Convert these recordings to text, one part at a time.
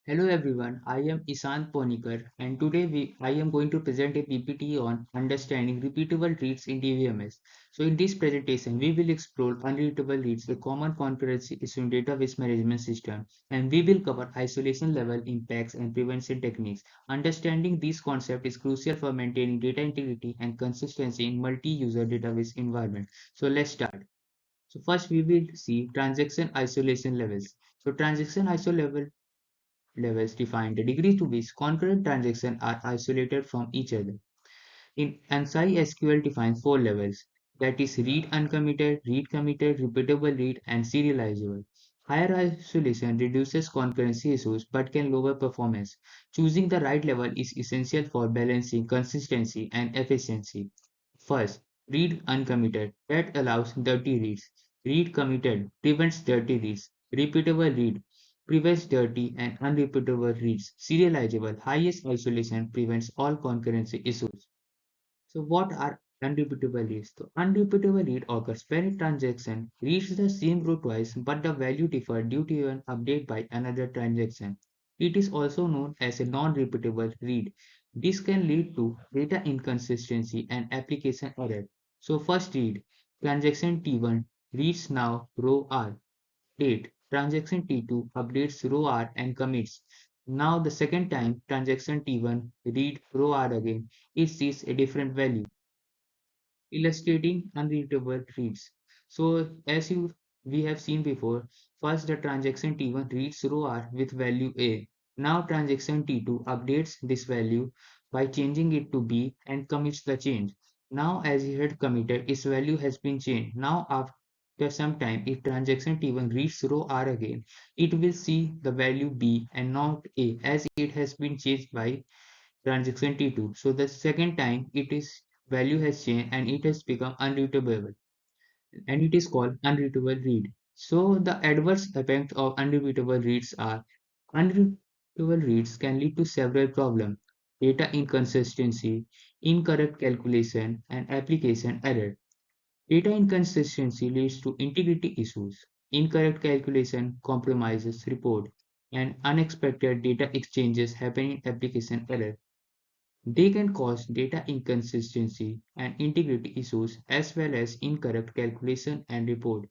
Hello everyone, I am Isant Ponikar and today I am going to present a PPT on understanding repeatable reads in DBMS. So in this presentation, we will explore unreadable reads, a common concurrency issue in database management system, and we will cover isolation level impacts and prevention techniques. Understanding this concept is crucial for maintaining data integrity and consistency in multi-user database environment. So let's start. So first we will see transaction isolation levels. So transaction isolation levels define the degree to which concurrent transactions are isolated from each other. In ANSI SQL defines four levels, that is read uncommitted, read committed, repeatable read, and serializable. Higher isolation reduces concurrency issues but can lower performance. Choosing the right level is essential for balancing consistency and efficiency. First, read uncommitted. That allows dirty reads. Read committed prevents dirty reads. Repeatable read prevents dirty and unrepeatable reads. Serializable highest isolation prevents all concurrency issues. So what are unrepeatable reads? So unrepeatable read occurs when a transaction reads the same row twice but the value differs due to an update by another transaction. It is also known as a non-repeatable read. This can lead to data inconsistency and application error. So first read, transaction T1 reads now row R. Date, transaction T2 updates row R and commits. Now the second time transaction T1 read row R again, it sees a different value illustrating unreadable reads. So we have seen before, first the transaction T1 reads row R with value A. Now transaction T2 updates this value by changing it to B and commits the change. Now as it had committed, its value has been changed. Now after some time, if transaction T1 reads row R again, it will see the value B and not A as it has been changed by transaction T2. So the second time it is value has changed and it has become unreadable and it is called unreadable read. So the adverse effect of unreadable reads are unreadable reads can lead to several problems. Data inconsistency, incorrect calculation, and application error. Data inconsistency leads to integrity issues. Incorrect calculation compromises report, and unexpected data exchanges happen in application error. They can cause data inconsistency and integrity issues as well as incorrect calculation and report.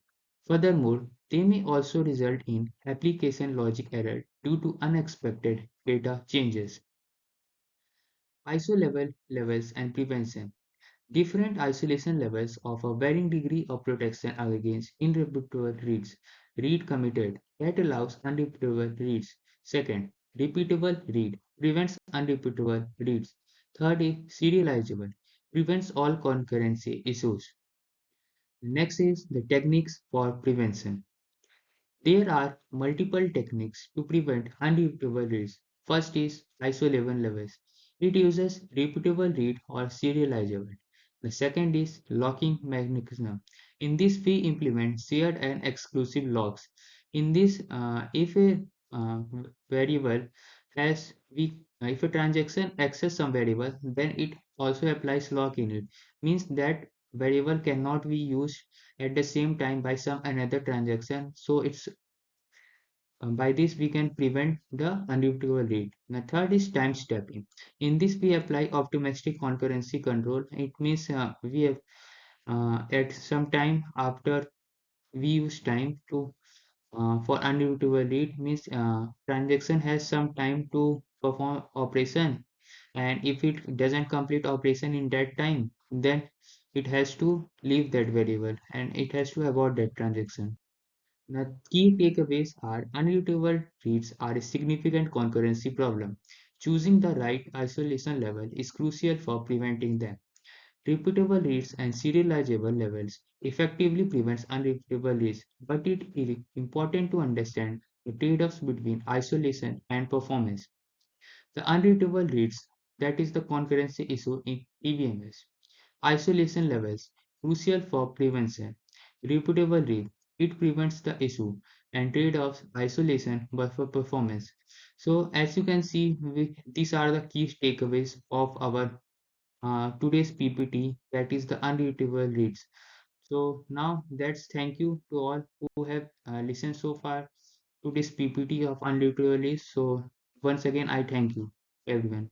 Furthermore, they may also result in application logic error due to unexpected data changes. ISO levels and prevention. Different isolation levels offer varying degree of protection against irrepeatable reads. Read committed that allows unrepeatable reads. Second, repeatable read prevents unrepeatable reads. Third is serializable prevents all concurrency issues. Next is the techniques for prevention. There are multiple techniques to prevent unrepeatable reads. First is ISO levels. It uses repeatable read or serializable. The second is locking mechanism. In this, we implement shared and exclusive locks. In this, if a variable has we if a transaction access some variable, then it also applies lock in it. Means that variable cannot be used at the same time by some another transaction. So it's by this, we can prevent the unrepeatable read. The third is time stepping. In this, we apply optimistic concurrency control. It means we have at some time after we use time to for unrepeatable read means transaction has some time to perform operation, and if it doesn't complete operation in that time, then it has to leave that variable and it has to abort that transaction. The key takeaways are unreadable reads are a significant concurrency problem. Choosing the right isolation level is crucial for preventing them. Repeatable reads and serializable levels effectively prevents unrepeatable reads, but it is important to understand the trade-offs between isolation and performance. The unreadable reads, that is the concurrency issue in DBMS. Isolation levels, crucial for prevention. Repeatable read, it prevents the issue and trade-offs isolation but for performance. So as you can see, these are the key takeaways of our today's PPT, that is the unreadable reads. So now that's thank you to all who have listened so far to this PPT of unreadable reads. So Once again, I thank you, everyone.